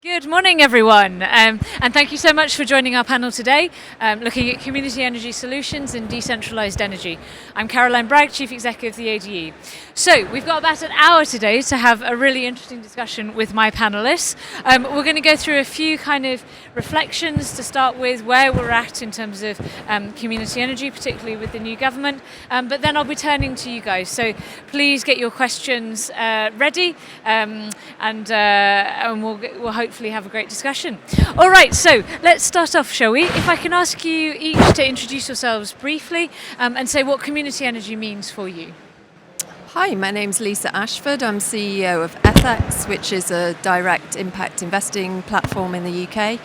Good morning, everyone, and thank you so much for joining our panel today, looking at community energy solutions and decentralised energy. I'm Caroline Bragg, Chief Executive of the ADE. So we've got about an hour today to have a really interesting discussion with my panellists. We're going to go through a few kind of reflections to start with, where we're at in terms of community energy, particularly with the new government, but then I'll be turning to you guys. So please get your questions ready, and we'll hopefully have a great discussion. All right, so let's start off, shall we? If I can ask you each to introduce yourselves briefly and say what community energy means for you. Hi, my name's Lisa Ashford. I'm CEO of EthX, which is a direct impact investing platform in the UK.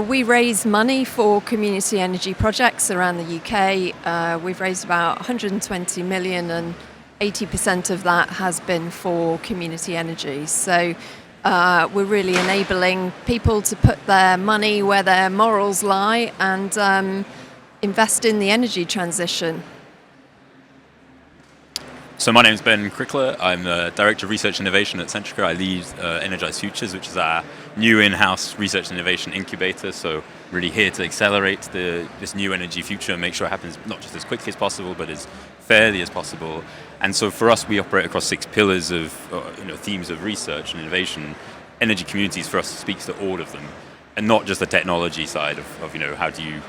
We raise money for community energy projects around the UK. We've raised about 120 million and 80% of that has been for community energy. So we're really enabling people to put their money where their morals lie and invest in the energy transition. So my name is Ben Crickler. I'm the Director of Research and Innovation at Centrica. I lead Energized Futures, which is our new in-house research and innovation incubator. So really here to accelerate this new energy future and make sure it happens not just as quickly as possible, but as fairly as possible. And so for us, we operate across 6 pillars of themes of research and innovation. Energy communities for us speaks to all of them, and not just the technology side of how do you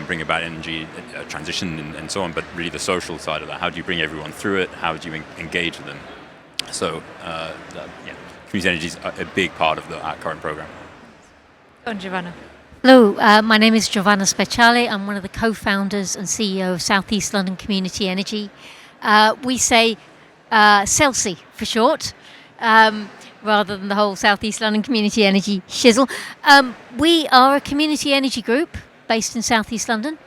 bring about energy transition and so on, but really the social side of that. How do you bring everyone through it? How do you engage them? So, community energy is a big part of our current program. Go on, Giovanna. Hello, my name is Giovanna Speciale. I'm one of the co-founders and CEO of South East London Community Energy. We say CELSI for short, rather than the whole South East London Community Energy shizzle. We are a community energy group based in South East London.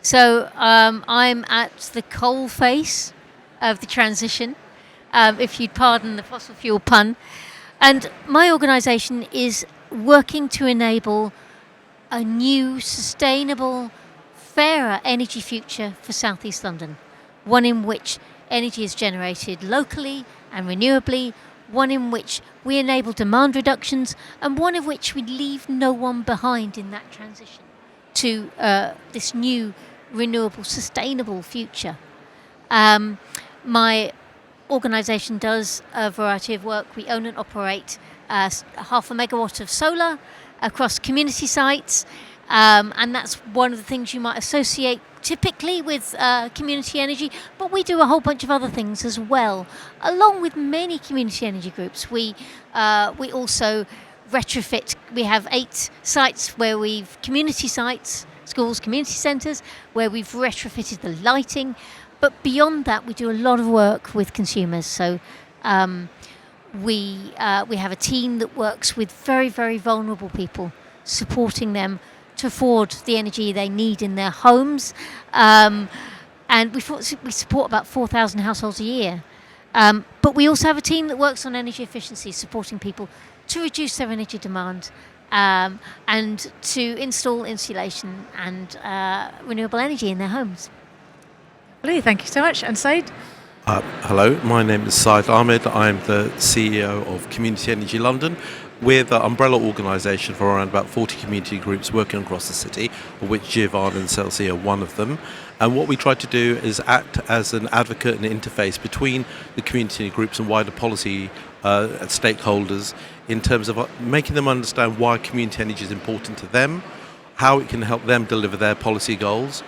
So I'm at the coal face of the transition, if you'd pardon the fossil fuel pun. And my organisation is working to enable a new, sustainable, fairer energy future for South East London. One in which energy is generated locally and renewably, one in which we enable demand reductions, and one in which we leave no one behind in that transition to this new, renewable, sustainable future. My organisation does a variety of work. We own and operate 0.5 megawatt of solar across community sites, and that's one of the things you might associate typically with community energy, but we do a whole bunch of other things as well. Along with many community energy groups, we also retrofit. We have 8 sites where community sites, schools, community centres, where we've retrofitted the lighting. But beyond that, we do a lot of work with consumers. So we have a team that works with very, very vulnerable people, supporting them to afford the energy they need in their homes. And we support about 4,000 households a year. But we also have a team that works on energy efficiency, supporting people to reduce their energy demand and to install insulation and renewable energy in their homes. Thank you so much. And Said? Hello, my name is Said Ahmed. I'm the CEO of Community Energy London. We're the umbrella organisation for around about 40 community groups working across the city, of which Giovanna and CELSI are one of them. And what we try to do is act as an advocate and interface between the community groups and wider policy stakeholders in terms of making them understand why community energy is important to them, how it can help them deliver their policy goals,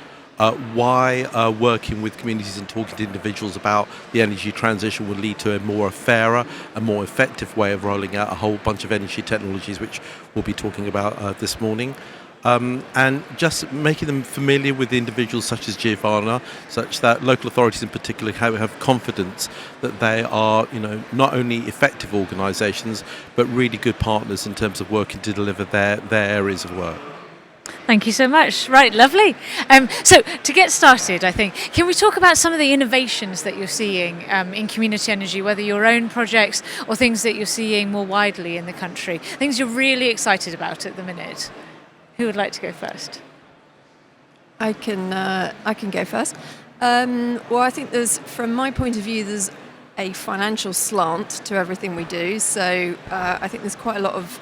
why working with communities and talking to individuals about the energy transition would lead to a more fairer and more effective way of rolling out a whole bunch of energy technologies, which we'll be talking about this morning. And just making them familiar with individuals such as Giovanna, such that local authorities in particular have confidence that they are, not only effective organisations, but really good partners in terms of working to deliver their areas of work. Thank you so much. Right, lovely. So to get started, I think, can we talk about some of the innovations that you're seeing in community energy, whether your own projects or things that you're seeing more widely in the country, things you're really excited about at the minute? Who would like to go first? I can go first. Well, I think from my point of view, there's a financial slant to everything we do. So I think there's quite a lot of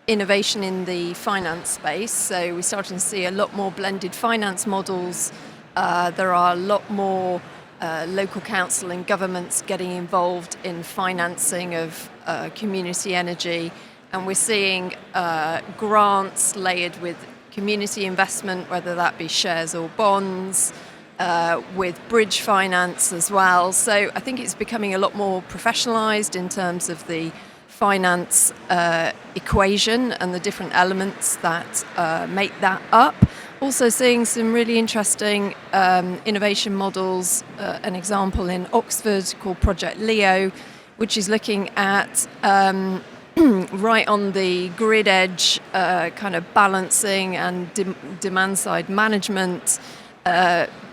innovation in the finance space. So we're starting to see a lot more blended finance models. There are a lot more local council and governments getting involved in financing of community energy. And we're seeing grants layered with community investment, whether that be shares or bonds, with bridge finance as well. So I think it's becoming a lot more professionalised in terms of the finance equation and the different elements that make that up. Also seeing some really interesting innovation models, an example in Oxford called Project Leo, which is looking at right on the grid edge kind of balancing and demand side management,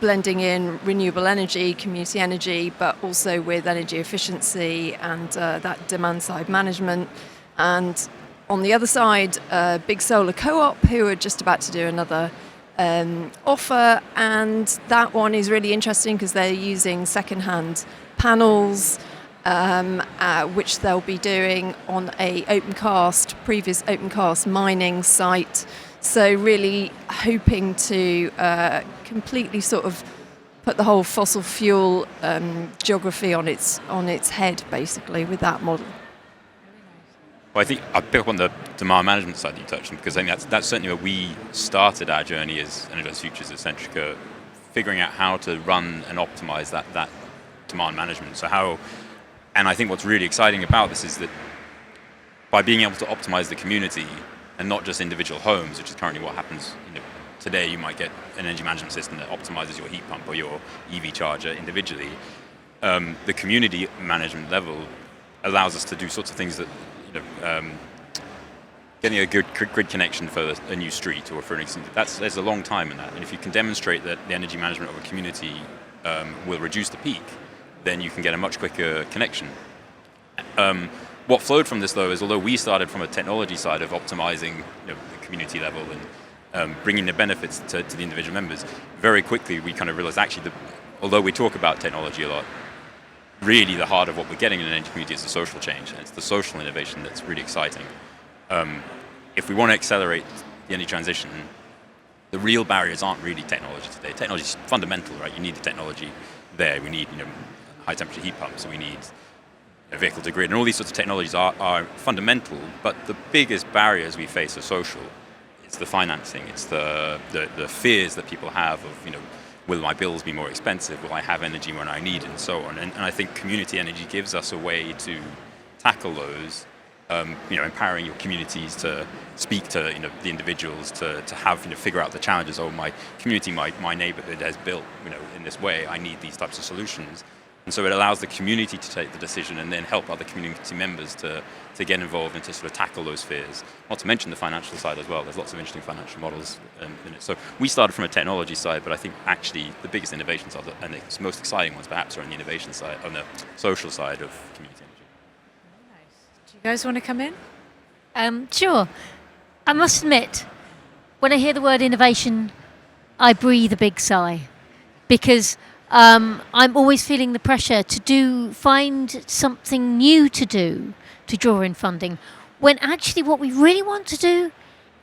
blending in renewable energy, community energy, but also with energy efficiency and that demand side management. And on the other side, Big Solar Co-op, who are just about to do another offer, and that one is really interesting because they're using second-hand panels, which they'll be doing on a previous opencast mining site. So really hoping to completely sort of put the whole fossil fuel geography on its head, basically, with that model. Well, I think I'll pick up on the demand management side that you touched on, because I think that's certainly where we started our journey as Energized Futures at Centrica, figuring out how to run and optimize that demand management. And I think what's really exciting about this is that by being able to optimize the community and not just individual homes, which is currently what happens, today you might get an energy management system that optimizes your heat pump or your EV charger individually. The community management level allows us to do sorts of things that, getting a good grid connection for a new street or for an existing, there's a long time in that. And if you can demonstrate that the energy management of a community will reduce the peak, then you can get a much quicker connection. What flowed from this, though, is although we started from a technology side of optimizing the community level and bringing the benefits to the individual members, very quickly we kind of realized actually although we talk about technology a lot, really the heart of what we're getting in an energy community is the social change, and it's the social innovation that's really exciting. If we want to accelerate the energy transition, the real barriers aren't really technology today. Technology is fundamental, right? You need the technology there. We need high temperature heat pumps, and we need a vehicle to grid, and all these sorts of technologies are fundamental, but the biggest barriers we face are social. It's the financing, it's the fears that people have of, will my bills be more expensive? Will I have energy when I need it, and so on? And I think community energy gives us a way to tackle those, empowering your communities to speak to the individuals, to have figure out the challenges. Oh, my community, my neighborhood has built in this way. I need these types of solutions. And so it allows the community to take the decision and then help other community members to get involved and to sort of tackle those fears. Not to mention the financial side as well. There's lots of interesting financial models in it. So we started from a technology side, but I think actually the biggest innovations and the most exciting ones perhaps are on the innovation side, on the social side of community energy. Nice. Do you guys want to come in? Sure. I must admit, when I hear the word innovation, I breathe a big sigh, because I'm always feeling the pressure to find something new to do to draw in funding, when actually what we really want to do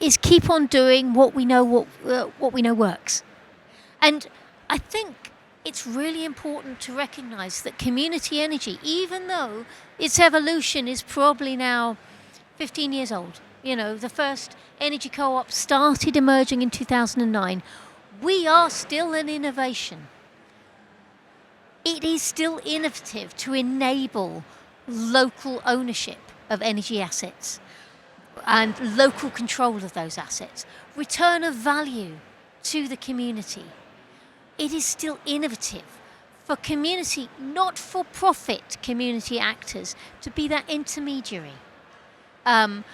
is keep on doing what we know works. And I think it's really important to recognise that community energy, even though its evolution is probably now 15 years old, the first energy co-op started emerging in 2009, we are still an innovation. It is still innovative to enable local ownership of energy assets and local control of those assets, return of value to the community. It is still innovative for community, not-for-profit community actors to be that intermediary. And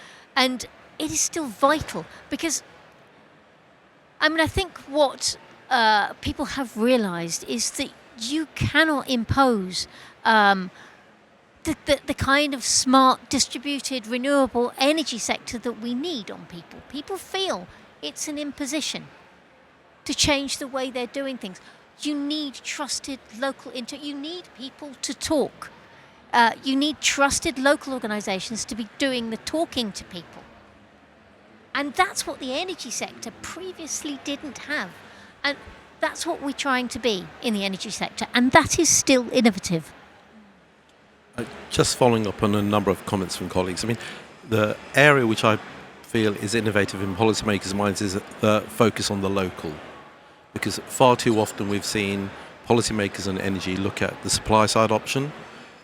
it is still vital because, I think what people have realised is that you cannot impose the kind of smart, distributed, renewable energy sector that we need on people. People feel it's an imposition to change the way they're doing things. You need trusted local you need people to talk. You need trusted local organisations to be doing the talking to people. And that's what the energy sector previously didn't have. And that's what we're trying to be in the energy sector. And that is still innovative. Just following up on a number of comments from colleagues, I mean, the area which I feel is innovative in policymakers' minds is the focus on the local. Because far too often we've seen policymakers and energy look at the supply side option,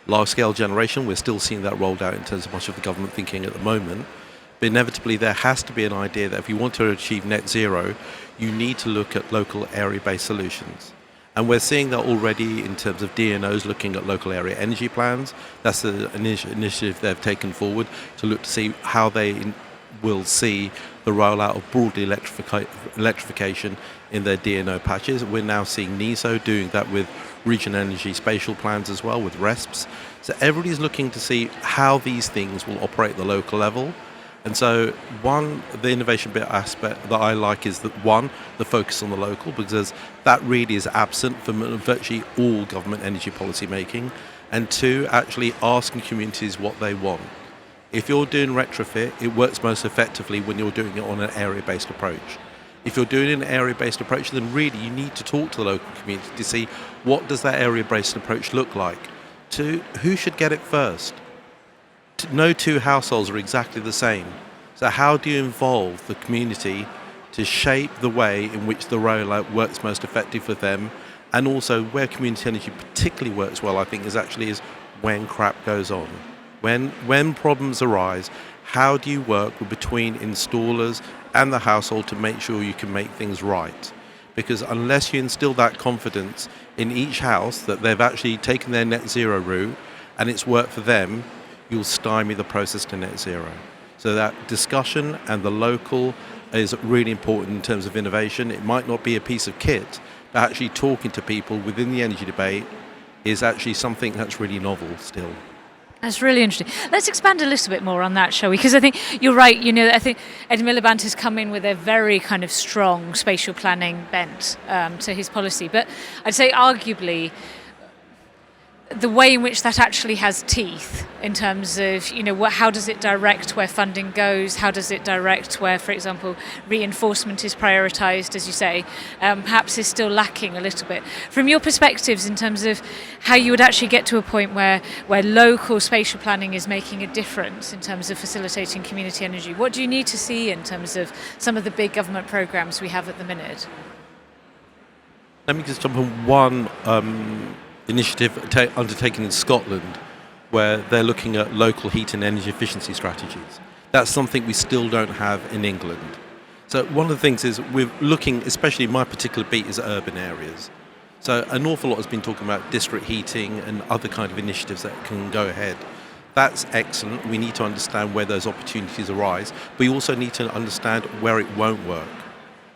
large-scale generation. We're still seeing that rolled out in terms of much of the government thinking at the moment. But inevitably there has to be an idea that if you want to achieve net zero, you need to look at local area-based solutions. And we're seeing that already in terms of DNOs looking at local area energy plans. That's the initiative they've taken forward to look to see how they will see the rollout of broadly electrification in their DNO patches. We're now seeing NESO doing that with regional energy spatial plans as well, with RESPs. So everybody's looking to see how these things will operate at the local level. And so the innovation bit aspect that I like is that the focus on the local, because that really is absent from virtually all government energy policy making. And two, actually asking communities what they want. If you're doing retrofit, it works most effectively when you're doing it on an area-based approach. If you're doing an area-based approach, then really you need to talk to the local community to see what does that area-based approach look like. Two, who should get it first? No two households are exactly the same. So how do you involve the community to shape the way in which the rollout works most effective for them? And also where community energy particularly works well, I think, is when crap goes on. When problems arise, how do you work between installers and the household to make sure you can make things right? Because unless you instill that confidence in each house that they've actually taken their net zero route and it's worked for them, you'll stymie the process to net zero. So that discussion and the local is really important in terms of innovation. It might not be a piece of kit, but actually talking to people within the energy debate is actually something that's really novel still. That's really interesting. Let's expand a little bit more on that, shall we? Because I think you're right. I think Ed Miliband has come in with a very kind of strong spatial planning bent to his policy. But I'd say arguably the way in which that actually has teeth in terms of, how does it direct where funding goes? How does it direct where, for example, reinforcement is prioritised, as you say, perhaps is still lacking a little bit. From your perspectives in terms of how you would actually get to a point where local spatial planning is making a difference in terms of facilitating community energy, what do you need to see in terms of some of the big government programmes we have at the minute? Let me just jump on one initiative undertaken in Scotland where they're looking at local heat and energy efficiency strategies. That's something we still don't have in England. So one of the things is we're looking, especially my particular beat is urban areas. So an awful lot has been talking about district heating and other kind of initiatives that can go ahead. That's excellent. We need to understand where those opportunities arise, but we also need to understand where it won't work.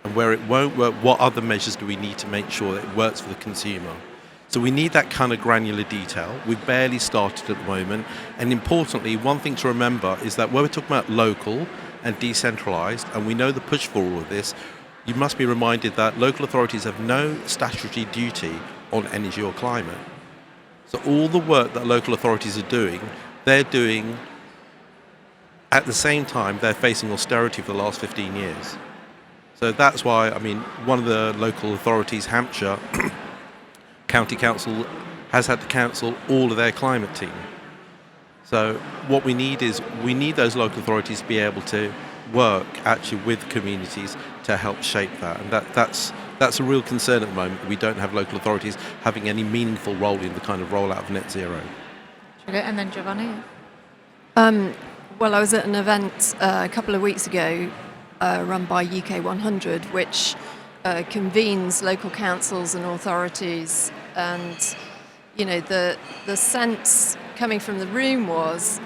And where it won't work, what other measures do we need to make sure that it works for the consumer? So we need that kind of granular detail. We've barely started at the moment. And importantly, one thing to remember is that when we're talking about local and decentralised, and we know the push for all of this, you must be reminded that local authorities have no statutory duty on energy or climate. So all the work that local authorities are doing, they're doing at the same time they're facing austerity for the last 15 years. So that's why, one of the local authorities, Hampshire, County Council has had to cancel all of their climate team. So what we need those local authorities to be able to work actually with communities to help shape that. And that's a real concern at the moment. We don't have local authorities having any meaningful role in the kind of rollout of net zero. And then Giovanni? Well, I was at an event a couple of weeks ago run by UK 100, which convenes local councils and authorities, and the sense coming from the room was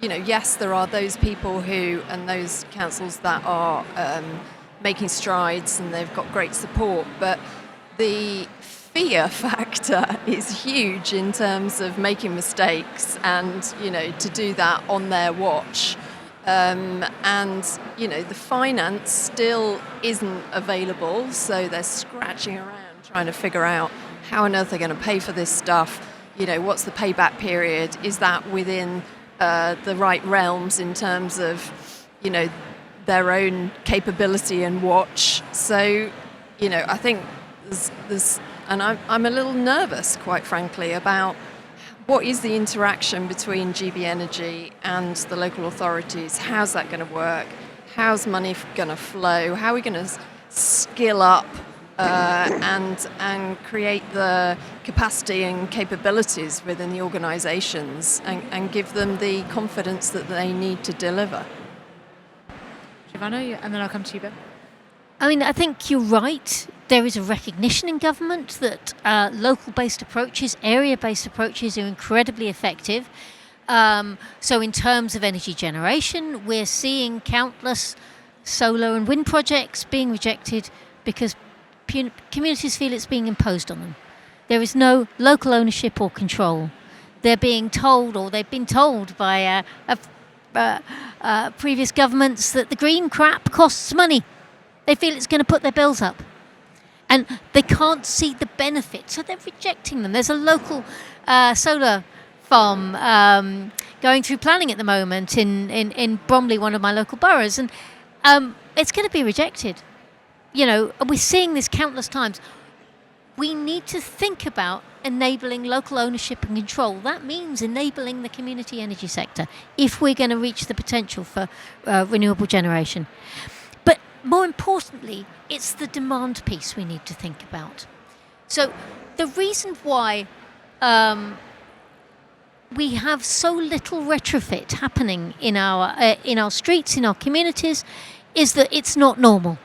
yes, there are those people and those councils that are making strides and they've got great support, but the fear factor is huge in terms of making mistakes and to do that on their watch. The finance still isn't available, so they're scratching around trying to figure out how on earth they're going to pay for this stuff. What's the payback period? Is that within the right realms in terms of, their own capability and watch. So, I think there's and I'm a little nervous, quite frankly, about what is the interaction between GB Energy and the local authorities. How's that going to work? How's money going to flow? How are we going to skill up and create the capacity and capabilities within the organisations and give them the confidence that they need to deliver? Giovanna, and then I'll come to you, Ben. I mean, I think you're right. There is a recognition in government that local-based approaches, area-based approaches are incredibly effective. So in terms of energy generation, we're seeing countless solar and wind projects being rejected because communities feel it's being imposed on them. There is no local ownership or control. They're being told, or they've been told by previous governments, that the green crap costs money. They feel it's going to put their bills up. And they can't see the benefit, so they're rejecting them. There's a local solar farm going through planning at the moment in Bromley, one of my local boroughs, and it's going to be rejected. And we're seeing this countless times. We need to think about enabling local ownership and control. That means enabling the community energy sector if we're going to reach the potential for renewable generation. But more importantly, it's the demand piece we need to think about. So the reason why we have so little retrofit happening in our streets, in our communities, is that it's not normal.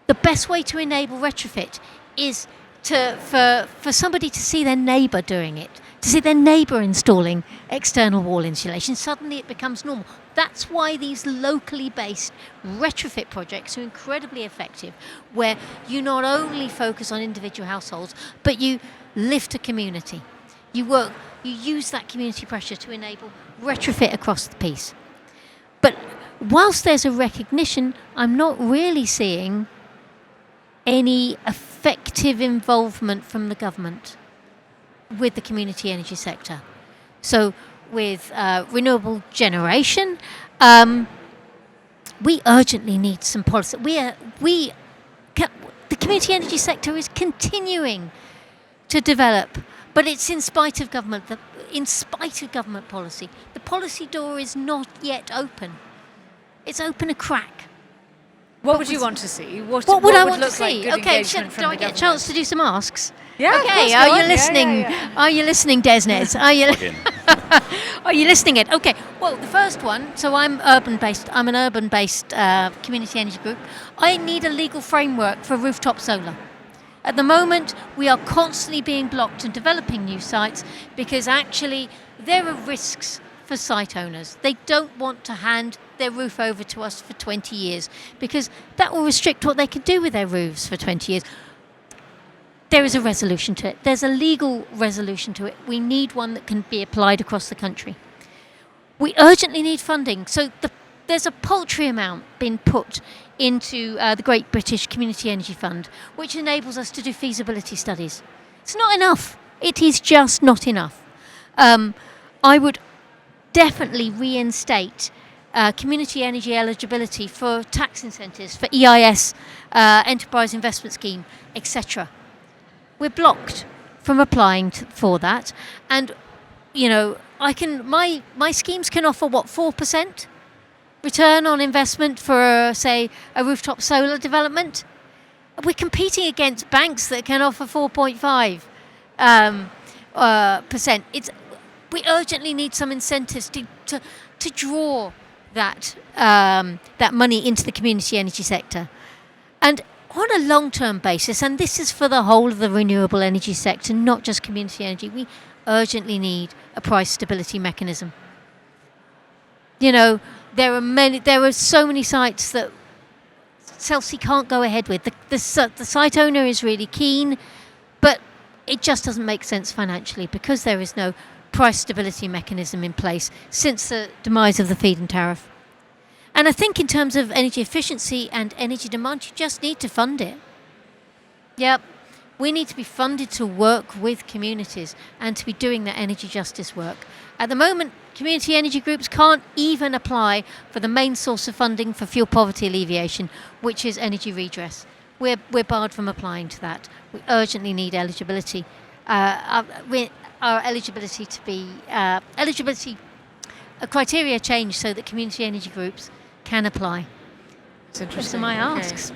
The best way to enable retrofit is for somebody to see their neighbour doing it, to see their neighbour installing external wall insulation. Suddenly it becomes normal. That's why these locally based retrofit projects are incredibly effective, where you not only focus on individual households, but you lift a community. You use that community pressure to enable retrofit across the piece. But whilst there's a recognition, I'm not really seeing any effective involvement from the government with the community energy sector. So with renewable generation, we urgently need some policy. The community energy sector is continuing to develop, but it's in spite of government. In spite of government policy, the policy door is not yet open. It's open a crack. What would you want to see? What would I want to look like see? good Okay, engagement from do I the get a government? chance to do some asks? Yeah, of Okay, course, are go you on. listening? Yeah. Are you listening, Desnes? Again. Are you listening it? Okay. Well, the first one, so I'm urban-based. I'm an urban-based community energy group. I need a legal framework for rooftop solar. At the moment, we are constantly being blocked in developing new sites because actually there are risks for site owners. They don't want to hand their roof over to us for 20 years because that will restrict what they can do with their roofs for 20 years. There is a resolution to it. There's a legal resolution to it. We need one that can be applied across the country. We urgently need funding. So there's a paltry amount being put into the Great British Community Energy Fund, which enables us to do feasibility studies. It's not enough. It is just not enough. I would definitely reinstate community energy eligibility for tax incentives, for EIS, Enterprise Investment Scheme, etc. We're blocked from applying for that, and my schemes can offer 4% return on investment for say a rooftop solar development. We're competing against banks that can offer 4.5%. We urgently need some incentives to draw that money into the community energy sector. And on a long-term basis, and this is for the whole of the renewable energy sector, not just community energy, we urgently need a price stability mechanism. There are so many sites that Chelsea can't go ahead with. The site owner is really keen, but it just doesn't make sense financially because there is no price stability mechanism in place since the demise of the feed-in tariff. And I think in terms of energy efficiency and energy demand, you just need to fund it. Yep, We need to be funded to work with communities and to be doing that energy justice work. At the moment, community energy groups can't even apply for the main source of funding for fuel poverty alleviation, which is energy redress. We're barred from applying to that. We urgently need eligibility. Our eligibility to be criteria changed so that community energy groups can apply. It's interesting. Those are my asks.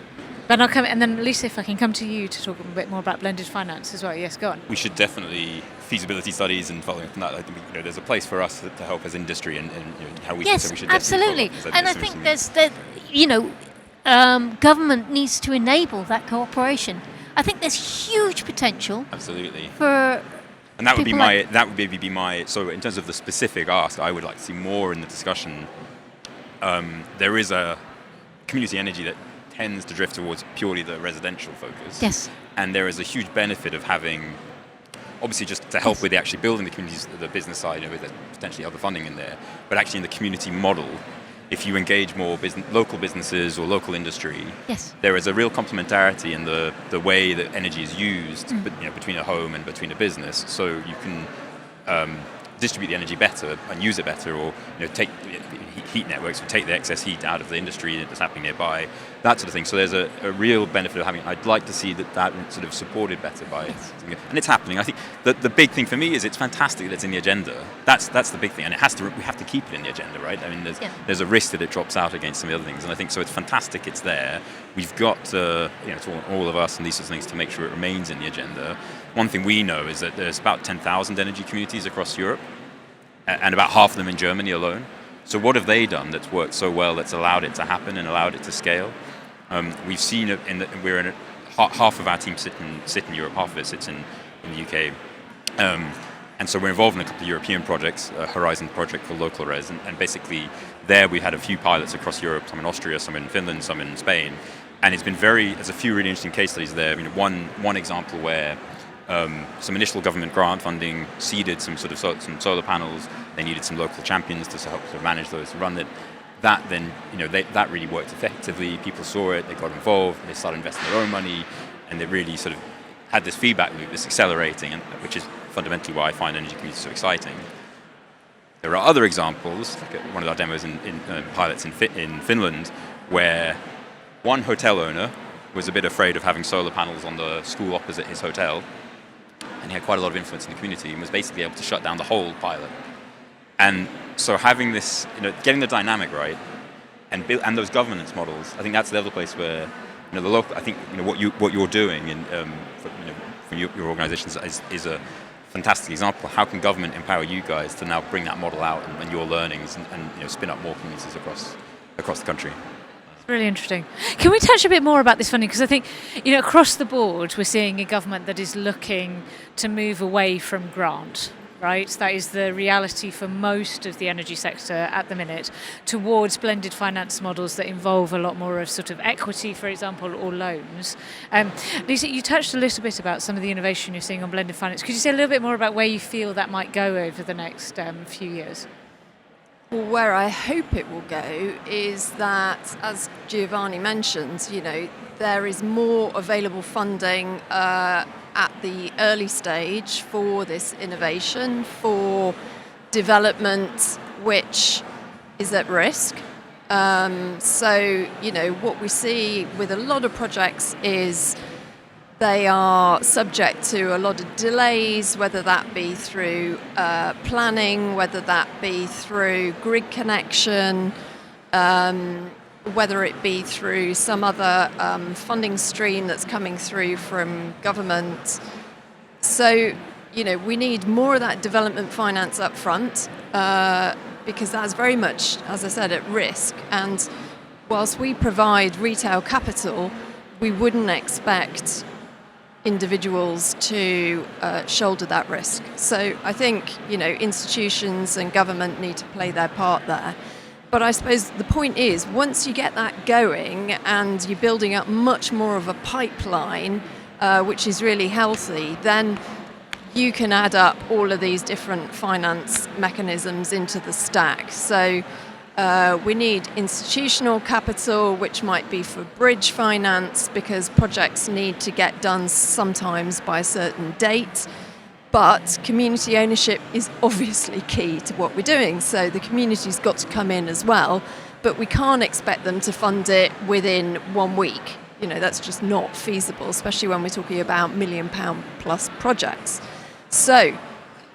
Then I'll come, and then Lisa, if I can come to you to talk a bit more about blended finance as well. Yes, go on. We should definitely feasibility studies and following from that. I think there's a place for us to help as industry and how we. Yes, so we should absolutely. And I think government needs to enable that cooperation. I think there's huge potential. Absolutely. For and that would be people my so in terms of the specific ask, I would like to see more in the discussion. There is a community energy that tends to drift towards purely the residential focus. Yes. And there is a huge benefit of having, obviously just to help with the actually building the communities, the business side, with potentially other funding in there, but actually in the community model, if you engage more local businesses or local industry, yes, there is a real complementarity in the way that energy is used between a home and between a business, so you can distribute the energy better and use it better, or take heat networks, or take the excess heat out of the industry that's happening nearby, that sort of thing. So there's a real benefit of having. I'd like to see that sort of supported better by, and it's happening. I think the big thing for me is it's fantastic that it's in the agenda. That's the big thing, and we have to keep it in the agenda, right? I mean, there's a risk that it drops out against some of the other things, and I think so. It's fantastic it's there. We've got to all of us and these sorts of things to make sure it remains in the agenda. One thing we know is that there's about 10,000 energy communities across Europe, and about half of them in Germany alone. So what have they done that's worked so well that's allowed it to happen and allowed it to scale? We've seen it half of our team sit in Europe, half of it sits in the UK. And so we're involved in a couple of European projects, a Horizon project for local res, and basically there we had a few pilots across Europe, some in Austria, some in Finland, some in Spain. And it's been there's a few really interesting case studies there. One example where some initial government grant funding seeded some solar panels. They needed some local champions to help manage those, to run it. That then, that really worked effectively. People saw it, they got involved, they started investing their own money, and they really sort of had this feedback loop, this accelerating, and which is fundamentally why I find energy communities so exciting. There are other examples, like one of our demos in pilots in Finland, where one hotel owner was a bit afraid of having solar panels on the school opposite his hotel, and he had quite a lot of influence in the community and was basically able to shut down the whole pilot. And so having this, getting the dynamic right, and those governance models, I think that's the other place where, the local. I think what you're doing in from your organisations is a fantastic example. How can government empower you guys to now bring that model out and your learnings and spin up more communities across the country? Really interesting. Can we touch a bit more about this funding? Because I think, across the board, we're seeing a government that is looking to move away from grant, right? That is the reality for most of the energy sector at the minute, towards blended finance models that involve a lot more of sort of equity, for example, or loans. Lisa, you touched a little bit about some of the innovation you're seeing on blended finance. Could you say a little bit more about where you feel that might go over the next few years? Well, where I hope it will go is that, as Giovanni mentioned, there is more available funding at the early stage for this innovation, for development which is at risk. So, what we see with a lot of projects is they are subject to a lot of delays, whether that be through planning, whether that be through grid connection, whether it be through some other funding stream that's coming through from government. So, we need more of that development finance up front because that's very much, as I said, at risk. And whilst we provide retail capital, we wouldn't expect individuals to shoulder that risk. So I think, institutions and government need to play their part there. But I suppose the point is, once you get that going and you're building up much more of a pipeline, which is really healthy, then you can add up all of these different finance mechanisms into the stack. So We need institutional capital, which might be for bridge finance, because projects need to get done sometimes by a certain date. But community ownership is obviously key to what we're doing. So the community's got to come in as well, but we can't expect them to fund it within 1 week. That's just not feasible, especially when we're talking about £1 million plus projects. So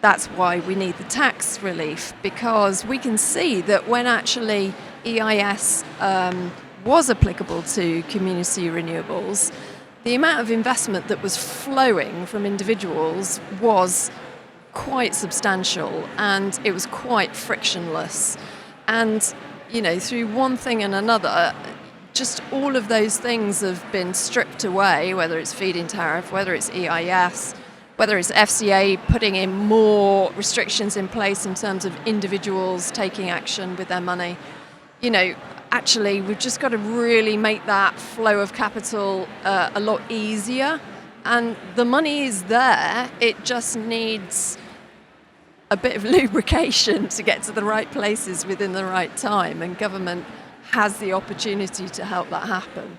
that's why we need the tax relief, because we can see that when actually EIS was applicable to community renewables, the amount of investment that was flowing from individuals was quite substantial, and it was quite frictionless. And, through one thing and another, just all of those things have been stripped away, whether it's feed-in tariff, whether it's EIS, whether it's FCA putting in more restrictions in place in terms of individuals taking action with their money. Actually, we've just got to really make that flow of capital a lot easier. And the money is there, it just needs a bit of lubrication to get to the right places within the right time. And government has the opportunity to help that happen.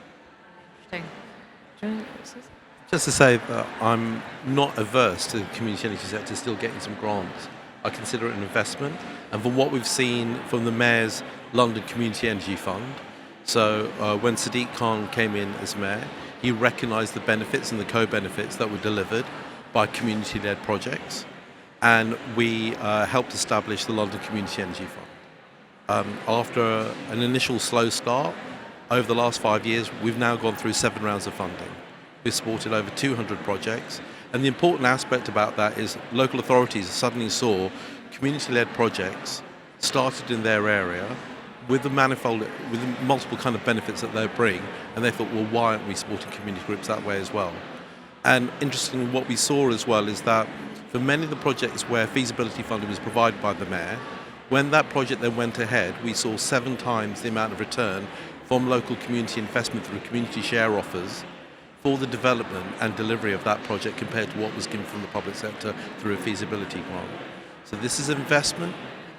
Interesting. Just to say that I'm not averse to the community energy sector still getting some grants. I consider it an investment, and from what we've seen from the Mayor's London Community Energy Fund, so when Sadiq Khan came in as Mayor, he recognised the benefits and the co-benefits that were delivered by community-led projects, and we helped establish the London Community Energy Fund. After an initial slow start, over the last 5 years, we've now gone through 7 rounds of funding. We've supported over 200 projects, and the important aspect about that is local authorities suddenly saw community-led projects started in their area with the multiple kind of benefits that they bring, and they thought, well, why aren't we supporting community groups that way as well? And interestingly, what we saw as well is that for many of the projects where feasibility funding was provided by the Mayor, when that project then went ahead, we saw 7 times the amount of return from local community investment through community share offers for the development and delivery of that project compared to what was given from the public sector through a feasibility grant. So this is investment,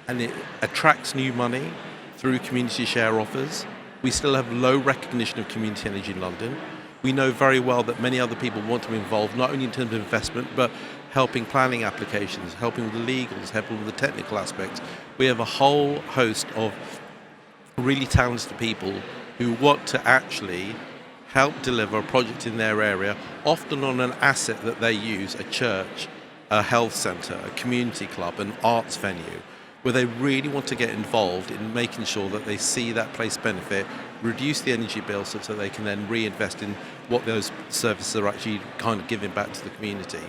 and it attracts new money through community share offers. We still have low recognition of community energy in London. We know very well that many other people want to be involved, not only in terms of investment, but helping planning applications, helping with the legals, helping with the technical aspects. We have a whole host of really talented people who want to actually help deliver a project in their area, often on an asset that they use, a church, a health centre, a community club, an arts venue, where they really want to get involved in making sure that they see that place benefit, reduce the energy bill so that they can then reinvest in what those services are actually kind of giving back to the community.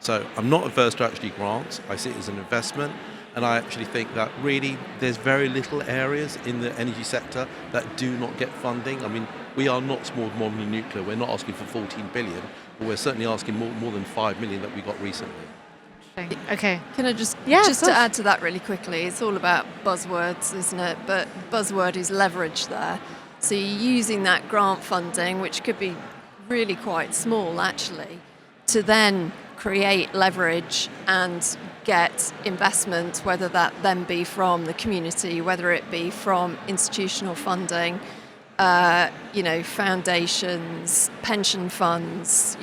So I'm not averse to actually grants. I see it as an investment, and I actually think that really there's very little areas in the energy sector that do not get funding. I mean, we are not small modular nuclear. We're not asking for 14 billion, but we're certainly asking more than 5 million that we got recently. Okay. Can I just of to add to that really quickly, it's all about buzzwords, isn't it? But buzzword is leverage there. So you're using that grant funding, which could be really quite small actually, to then create leverage and get investment, whether that then be from the community, whether it be from institutional funding, foundations, pension funds,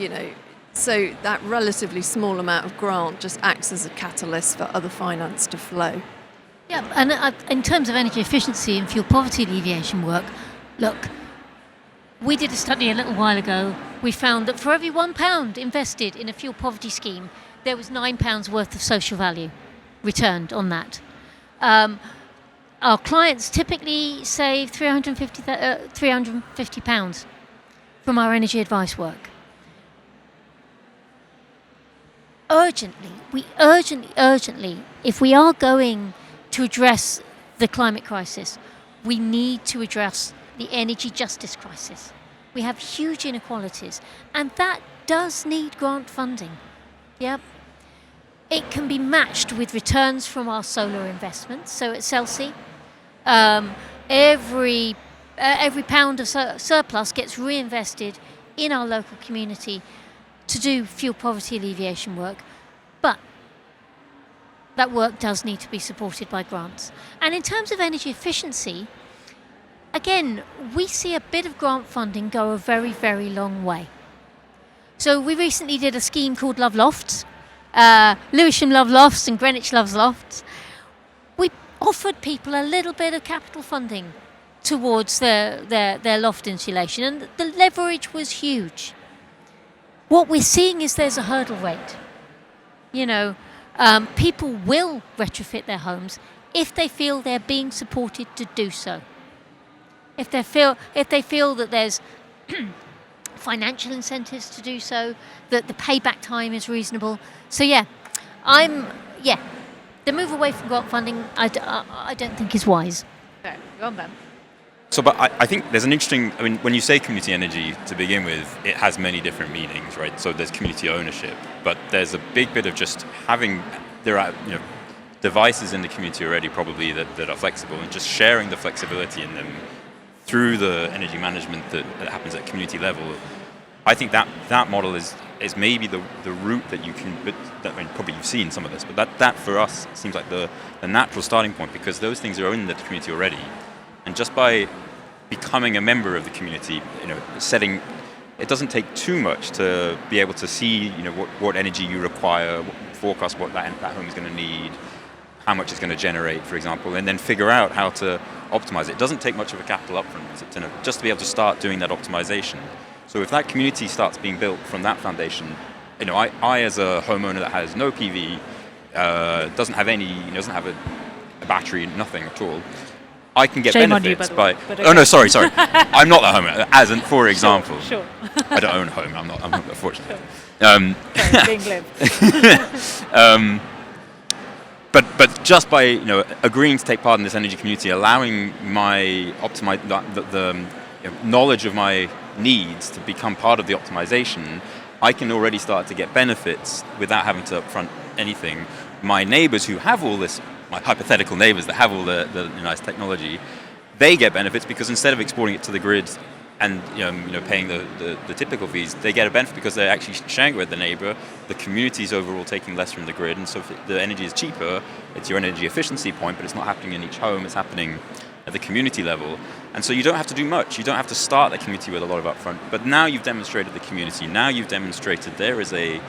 So that relatively small amount of grant just acts as a catalyst for other finance to flow. Yeah, and in terms of energy efficiency and fuel poverty alleviation work, look, we did a study a little while ago. We found that for every £1 invested in a fuel poverty scheme, there was £9 worth of social value returned on that. Our clients typically save £350 from our energy advice work. Urgently, if we are going to address the climate crisis, we need to address the energy justice crisis. We have huge inequalities, and that does need grant funding. Yep. It can be matched with returns from our solar investments. So at Celsea, every pound of surplus gets reinvested in our local community to do fuel poverty alleviation work. But that work does need to be supported by grants. And in terms of energy efficiency, again, we see a bit of grant funding go a very, very long way. So we recently did a scheme called Love Lofts. Lewisham Love Lofts and Greenwich Loves Lofts. We offered people a little bit of capital funding towards their loft insulation, and the leverage was huge. What we're seeing is there's a hurdle rate. People will retrofit their homes if they feel they're being supported to do so. If they feel that there's financial incentives to do so, that the payback time is reasonable. So the move away from grant funding, I don't think is wise. Okay, go on then. So, but I think there's an interesting, when you say community energy to begin with, it has many different meanings, right? So there's community ownership, but there's a big bit of just there are devices in the community already probably that are flexible, and just sharing the flexibility in them through the energy management that happens at community level. I think that model is maybe the route that you can, probably you've seen some of this, but that for us seems like the natural starting point, because those things are in the community already. And just by becoming a member of the community, it doesn't take too much to be able to see, what energy you require, forecast what that home is going to need, how much it's going to generate, for example, and then figure out how to optimize it. It doesn't take much of a capital upfront just to be able to start doing that optimization. So if that community starts being built from that foundation, I as a homeowner that has no PV, doesn't have a battery, nothing at all, I can get Shame benefits on you, by the way, but okay. Oh no, sorry. I'm not that homeowner. As in, for example, Sure. I don't own a home. I'm not unfortunately. Sorry, being glib. But just by agreeing to take part in this energy community, allowing my the knowledge of my needs to become part of the optimization, I can already start to get benefits without having to upfront anything. My neighbours who have all this, my hypothetical neighbours that have all the nice technology, they get benefits because instead of exporting it to the grid and paying the typical fees, they get a benefit because they're actually sharing it with the neighbour. The community's overall taking less from the grid, and so if the energy is cheaper, it's your energy efficiency point, but it's not happening in each home, it's happening at the community level. And so you don't have to do much. You don't have to start the community with a lot of upfront. But now you've demonstrated the community. Now you've demonstrated there is a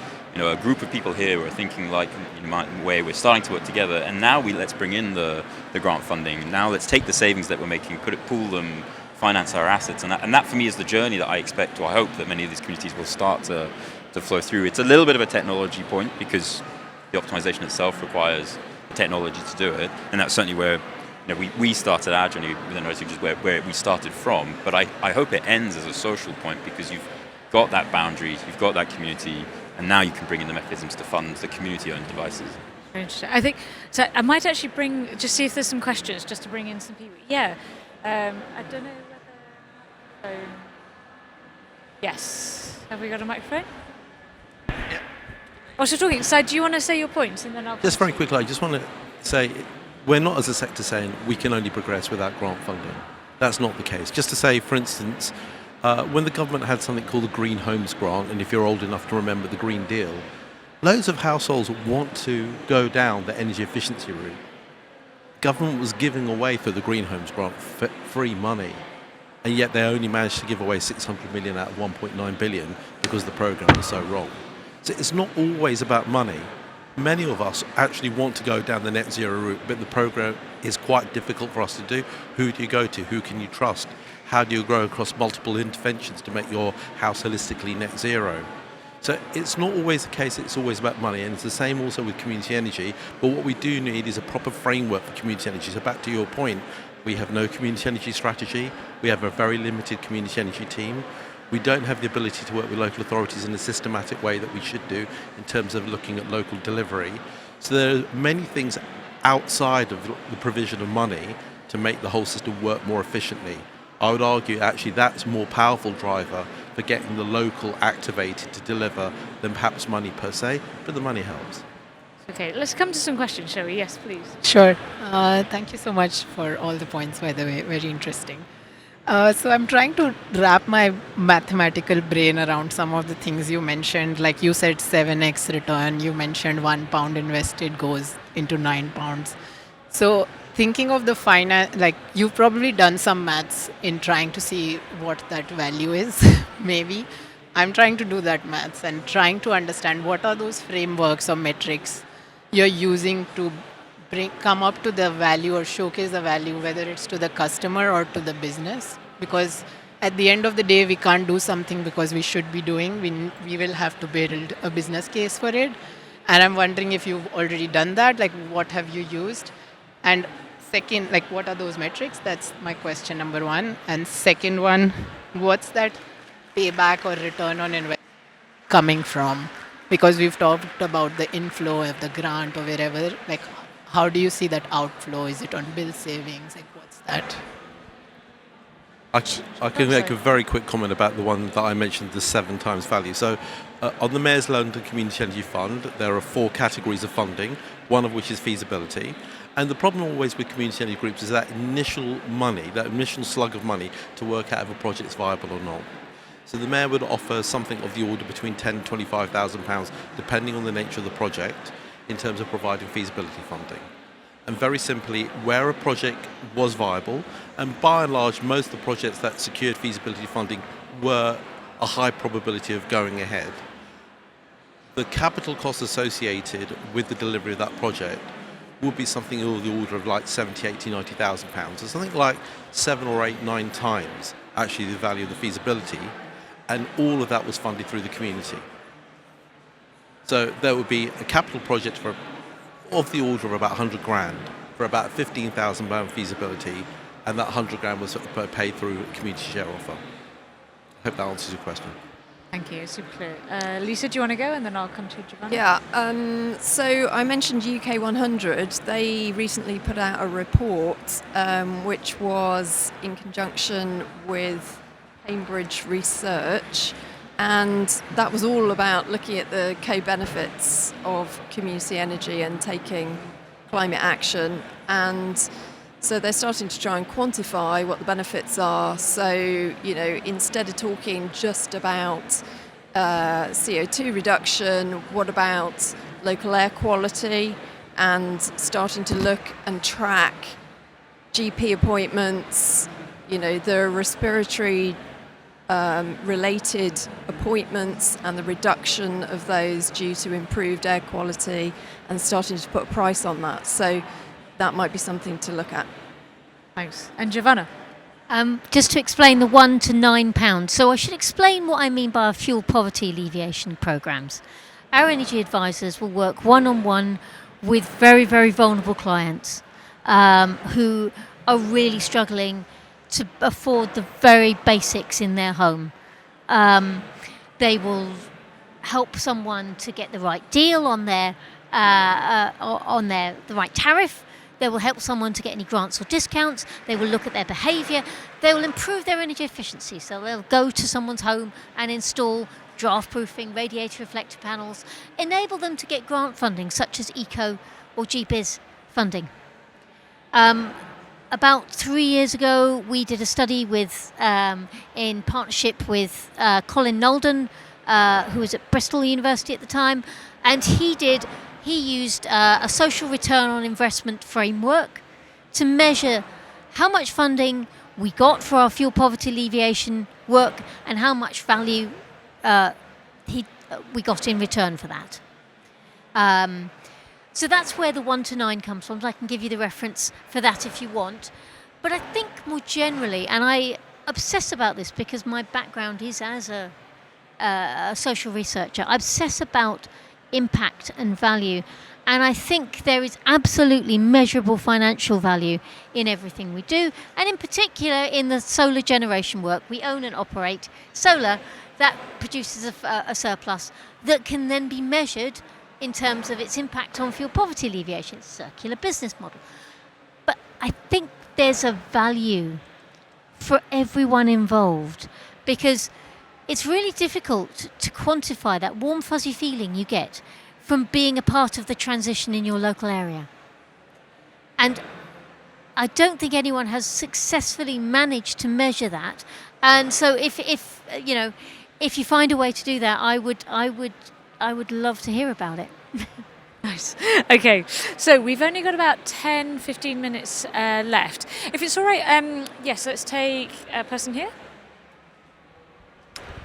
group of people here who are thinking like in my way. We're starting to work together, and now let's bring in the grant funding. Now let's take the savings that we're making, pool them, finance our assets, and that for me is the journey that I expect, or I hope that many of these communities will start to flow through. It's a little bit of a technology point because the optimization itself requires technology to do it, and that's certainly where we started our journey with Enterprise, which is where we started from. But I hope it ends as a social point because you've got that boundary, you've got that community, and now you can bring in the mechanisms to fund the community-owned devices. Very interesting. I think so. I might actually just see if there's some questions, just to bring in some people. Yeah, I don't know whether. Yes. Have we got a microphone? Yeah. Whilst you're talking, so do you want to say your points, and then I'll. Just very quickly, I just want to say, we're not as a sector saying we can only progress without grant funding. That's not the case. Just to say, for instance, when the government had something called the Green Homes Grant, and if you're old enough to remember the Green Deal, loads of households want to go down the energy efficiency route. Government was giving away through the Green Homes Grant free money, and yet they only managed to give away 600 million out of 1.9 billion because the programme was so wrong. So it's not always about money. Many of us actually want to go down the net zero route, but the programme is quite difficult for us to do. Who do you go to? Who can you trust? How do you grow across multiple interventions to make your house holistically net zero? So it's not always the case, it's always about money, and it's the same also with community energy. But what we do need is a proper framework for community energy. So back to your point, we have no community energy strategy. We have a very limited community energy team. We don't have the ability to work with local authorities in a systematic way that we should do in terms of looking at local delivery. So there are many things outside of the provision of money to make the whole system work more efficiently. I would argue actually that's a more powerful driver for getting the local activated to deliver than perhaps money per se, but the money helps. Okay, let's come to some questions, shall we? Yes, please. Sure. Thank you so much for all the points, by the way. Very interesting. So I'm trying to wrap my mathematical brain around some of the things you mentioned. Like you said, 7x return. You mentioned £1 invested goes into £9. So thinking of the finance, like you've probably done some maths in trying to see what that value is. Maybe I'm trying to do that maths and trying to understand what are those frameworks or metrics you're using to come up to the value or showcase the value, whether it's to the customer or to the business. Because at the end of the day, we can't do something because we should be doing. We will have to build a business case for it. And I'm wondering if you've already done that. Like, what have you used? And second, like, what are those metrics? That's my question number one. And second one, what's that payback or return on investment coming from? Because we've talked about the inflow of the grant or wherever. Like, how do you see that outflow? Is it on bill savings? Like, what's that? I can make a very quick comment about the one that I mentioned, the 7 times value. So on the Mayor's London Community Energy Fund, there are 4 categories of funding, one of which is feasibility. And the problem always with community energy groups is that initial money, that initial slug of money to work out if a project's viable or not. So the Mayor would offer something of the order between £10,000 and £25,000, depending on the nature of the project, in terms of providing feasibility funding. And very simply, where a project was viable, and by and large, most of the projects that secured feasibility funding were a high probability of going ahead, the capital costs associated with the delivery of that project would be something of the order of like 70, 80, 90,000 pounds. So something like 7 or 8, 9 times actually the value of the feasibility, and all of that was funded through the community. So there would be a capital project of the order of about 100 grand for about £15,000 feasibility, and that 100 grand was paid through a community share offer. I hope that answers your question. Thank you, super clear. Lisa, do you want to go, and then I'll come to Giovanna? Yeah, so I mentioned UK 100. They recently put out a report which was in conjunction with Cambridge Research, and that was all about looking at the co-benefits of community energy and taking climate action. And so they're starting to try and quantify what the benefits are. So, you know, instead of talking just about CO2 reduction, what about local air quality, and starting to look and track GP appointments, you know, the respiratory related appointments and the reduction of those due to improved air quality, and starting to put a price on that. So that might be something to look at. Thanks. And Giovanna? Just to explain the £1 to £9. So I should explain what I mean by our fuel poverty alleviation programmes. Our energy advisors will work one-on-one with very, very vulnerable clients who are really struggling to afford the very basics in their home. They will help someone to get the right deal on the right tariff. They will help someone to get any grants or discounts. They will look at their behaviour. They will improve their energy efficiency. So they'll go to someone's home and install draft proofing, radiator reflector panels, enable them to get grant funding such as ECO or GBIZ funding. About 3 years ago, we did a study with, in partnership with Colin Nolden, who was at Bristol University at the time, and he used a social return on investment framework to measure how much funding we got for our fuel poverty alleviation work and how much value we got in return for that. So that's where the 1 to 9 comes from. I can give you the reference for that if you want. But I think more generally, and I obsess about this because my background is as a social researcher, I obsess about impact and value. And I think there is absolutely measurable financial value in everything we do, and in particular in the solar generation work. We own and operate solar that produces a surplus that can then be measured in terms of its impact on fuel poverty alleviation. It's a circular business model. But I think there's a value for everyone involved, because it's really difficult to quantify that warm fuzzy feeling you get from being a part of the transition in your local area. And I don't think anyone has successfully managed to measure that. And so if you find a way to do that, I would love to hear about it. Nice. Okay, so we've only got about 10, 15 minutes left. If it's all right, yes, let's take a person here.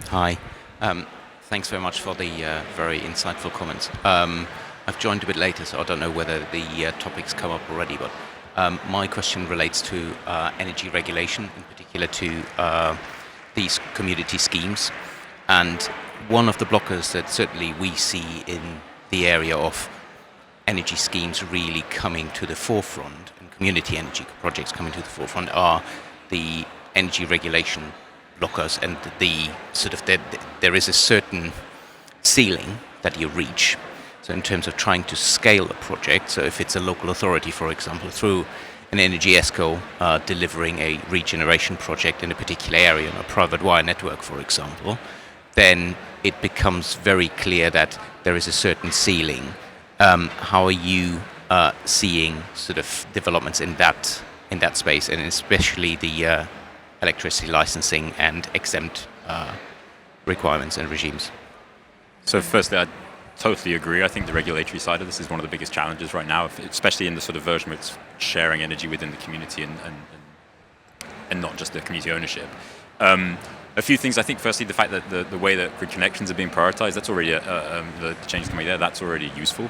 Hi. Thanks very much for the very insightful comments. I've joined a bit later, so I don't know whether the topics come up already, but my question relates to energy regulation, in particular to these community schemes. And one of the blockers that certainly we see in the area of energy schemes really coming to the forefront and community energy projects coming to the forefront are the energy regulation blockers, and the sort of there is a certain ceiling that you reach. So in terms of trying to scale a project, so if it's a local authority, for example, through an energy ESCO delivering a regeneration project in a particular area on a private wire network, for example, then it becomes very clear that there is a certain ceiling. How are you seeing sort of developments in that space, and especially the electricity licensing and exempt requirements and regimes? So firstly, I totally agree. I think the regulatory side of this is one of the biggest challenges right now, especially in the sort of version where it's sharing energy within the community and not just the community ownership. A few things. I think firstly, the fact that the way that grid connections are being prioritized, that's already the changes coming there, that's already useful,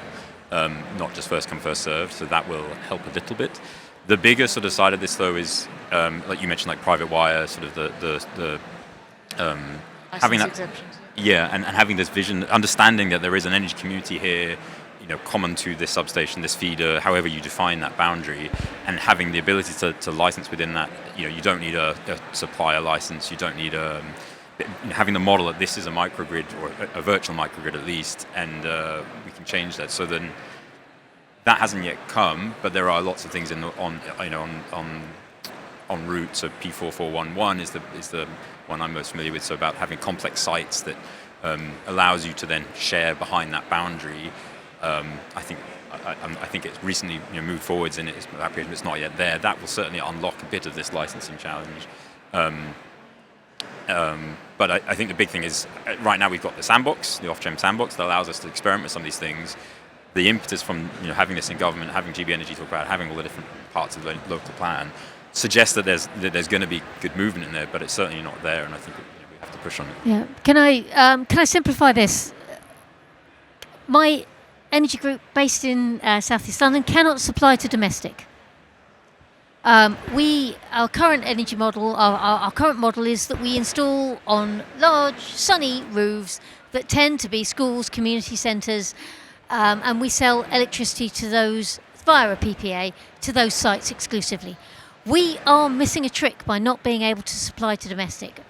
not just first come, first served, so that will help a little bit. The bigger sort of side of this, though, is like you mentioned, like private wire, sort of the having that exemptions. Yeah, and having this vision, understanding that there is an energy community here, common to this substation, this feeder, however you define that boundary, and having the ability to license within that. You don't need a supplier license. You don't need having the model that this is a microgrid or a virtual microgrid at least, and we can change that. So then that hasn't yet come, but there are lots of things on route. So P4411 is the one I'm most familiar with. So about having complex sites that allows you to then share behind that boundary. I think it's recently moved forwards in its application, but it's not yet there. That will certainly unlock a bit of this licensing challenge. But I think the big thing is right now we've got the sandbox, the off-gem sandbox, that allows us to experiment with some of these things. The impetus from having this in government, having GB Energy talk about, having all the different parts of the local plan, suggests that there's going to be good movement in there, but it's certainly not there, and I think we have to push on it. Yeah. Can I simplify this? My energy group based in South East London cannot supply to domestic. Our current energy model, our current model is that we install on large sunny roofs that tend to be schools, community centres, and we sell electricity to those via a PPA to those sites exclusively. We are missing a trick by not being able to supply to domestic.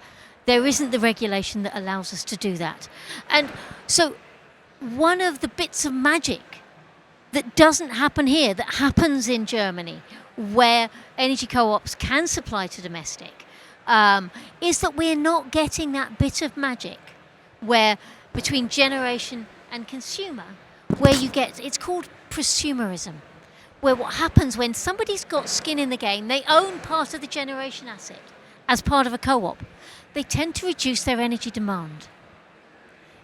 There isn't the regulation that allows us to do that. And so one of the bits of magic that doesn't happen here, that happens in Germany, where energy co-ops can supply to domestic, is that we're not getting that bit of magic where between generation and consumer, where you get, it's called prosumerism, where what happens when somebody's got skin in the game, they own part of the generation asset as part of a co-op, they tend to reduce their energy demand.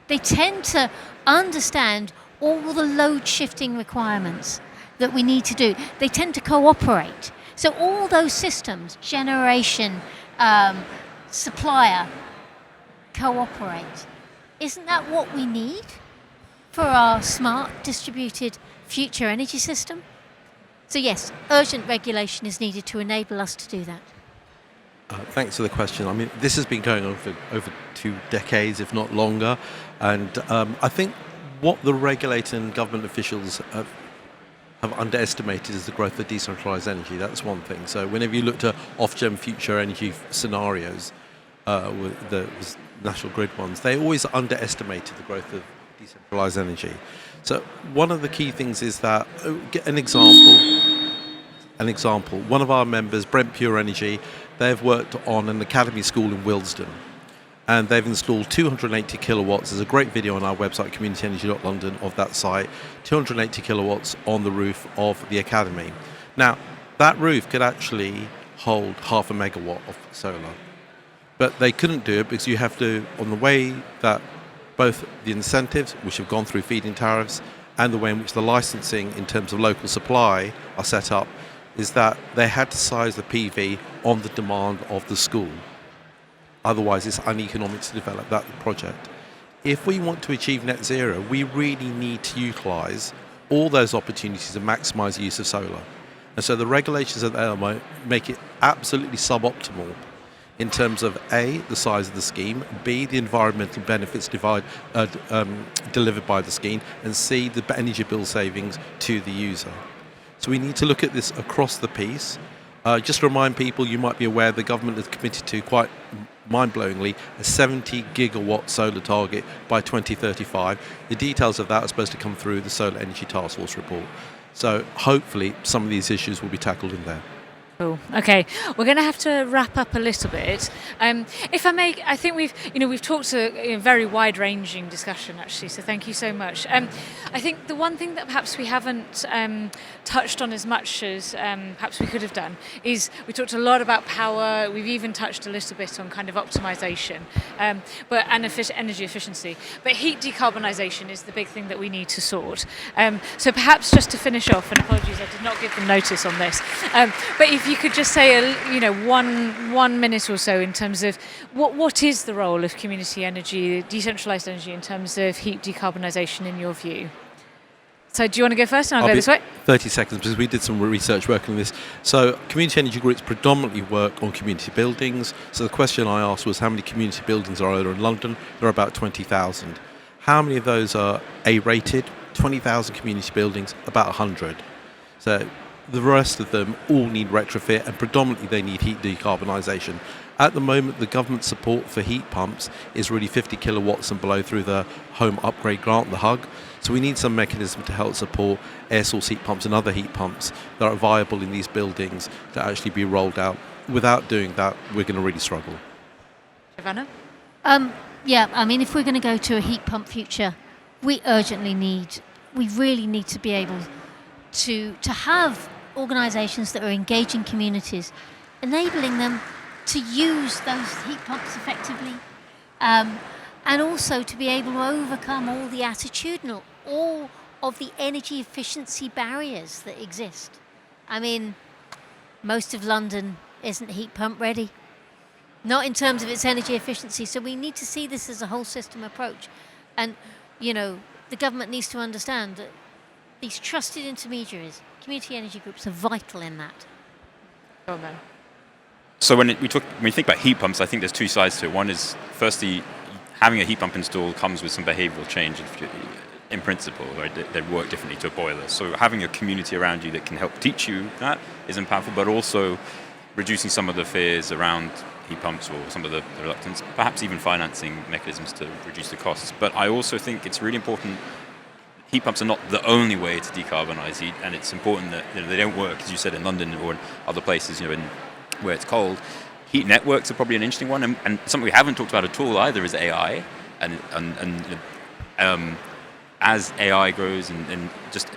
They tend to understand all the load shifting requirements that we need to do. They tend to cooperate. So all those systems, generation, supplier, cooperate. Isn't that what we need for our smart, distributed future energy system? So yes, urgent regulation is needed to enable us to do that. Thanks for the question. I mean, this has been going on for over 2 decades, if not longer. And I think what the regulator and government officials have underestimated is the growth of decentralised energy. That's one thing. So whenever you look to off-gem future energy scenarios, with the national grid ones, they always underestimated the growth of decentralised energy. So one of the key things is that, get an example, one of our members, Brent Pure Energy, they've worked on an academy school in Willesden, and they've installed 280 kilowatts. There's a great video on our website, communityenergy.london, of that site, 280 kilowatts on the roof of the academy. Now, That roof could actually hold half a megawatt of solar. But they couldn't do it because you have to, on the way that both the incentives, which have gone through feed-in tariffs, and the way in which the licensing in terms of local supply are set up, is that they had to size the PV on the demand of the school. Otherwise, it's uneconomic to develop that project. If we want to achieve net zero, we really need to utilise all those opportunities to maximise the use of solar. And so the regulations at the moment make it absolutely suboptimal in terms of A, the size of the scheme, B, the environmental benefits delivered by the scheme, and C, the energy bill savings to the user. So we need to look at this across the piece. Just to remind people, you might be aware the government has committed to, quite mind-blowingly, a 70 gigawatt solar target by 2035. The details of that are supposed to come through the Solar Energy Task Force report. So hopefully some of these issues will be tackled in there. Cool. Okay, we're going to have to wrap up a little bit. If I may, I think we've talked a very wide-ranging discussion actually. So thank you so much. I think the one thing that perhaps we haven't touched on as much as perhaps we could have done is we talked a lot about power. We've even touched a little bit on kind of optimization, and energy efficiency. But heat decarbonisation is the big thing that we need to sort. So perhaps just to finish off, and apologies, I did not give them notice on this, but if you could just say, one minute or so in terms of what is the role of community energy, decentralised energy, in terms of heat decarbonisation in your view? So do you want to go first, and I'll go this way? 30 seconds, because we did some research working on this. So community energy groups predominantly work on community buildings. So the question I asked was, how many community buildings are there in London? There are about 20,000. How many of those are A-rated? 20,000 community buildings, about 100. So the rest of them all need retrofit, and predominantly they need heat decarbonisation. At the moment, the government support for heat pumps is really 50 kilowatts and below through the Home Upgrade Grant, the HUG. So we need some mechanism to help support air source heat pumps and other heat pumps that are viable in these buildings to actually be rolled out. Without doing that, we're going to really struggle. Giovanna? If we're going to go to a heat pump future, we really need to be able to have organisations that are engaging communities, enabling them to use those heat pumps effectively, and also to be able to overcome all the attitudinal, all of the energy efficiency barriers that exist. I mean, most of London isn't heat pump ready, not in terms of its energy efficiency, so we need to see this as a whole system approach. And, the government needs to understand that these trusted intermediaries, community energy groups, are vital in that. Go on then. So when we think about heat pumps, I think there's two sides to it. One is, firstly, having a heat pump installed comes with some behavioural change in principle, right? They work differently to a boiler. So having a community around you that can help teach you that is powerful, but also reducing some of the fears around heat pumps or some of the reluctance, perhaps even financing mechanisms to reduce the costs. But I also think it's really important. Heat pumps are not the only way to decarbonise heat, and it's important that they don't work, as you said, in London or in other places, where it's cold. Heat networks are probably an interesting one, and something we haven't talked about at all either is AI. And as AI grows, and just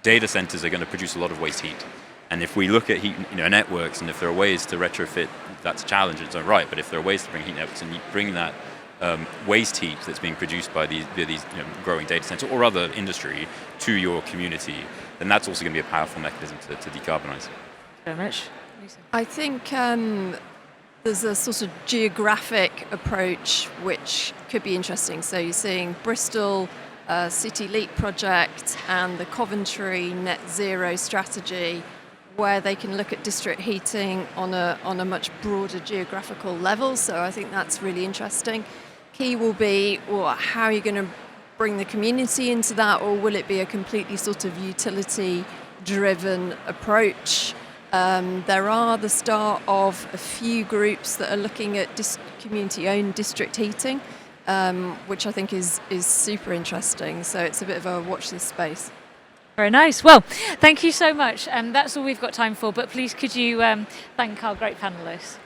data centres are going to produce a lot of waste heat. And if we look at heat, networks, and if there are ways to retrofit, that's a challenge in its own right. But if there are ways to bring heat networks and you bring that waste heat that's being produced by these growing data centers or other industry to your community, then that's also going to be a powerful mechanism to decarbonise. Very much. Lisa? I think there's a sort of geographic approach which could be interesting. So you're seeing Bristol City Leap project and the Coventry net zero strategy, where they can look at district heating on a much broader geographical level. So I think that's really interesting. Key will be, how are you going to bring the community into that, or will it be a completely sort of utility-driven approach? There are the start of a few groups that are looking at community-owned district heating, which I think is super interesting. So it's a bit of a watch this space. Very nice. Well, thank you so much. That's all we've got time for, but please could you thank our great panellists.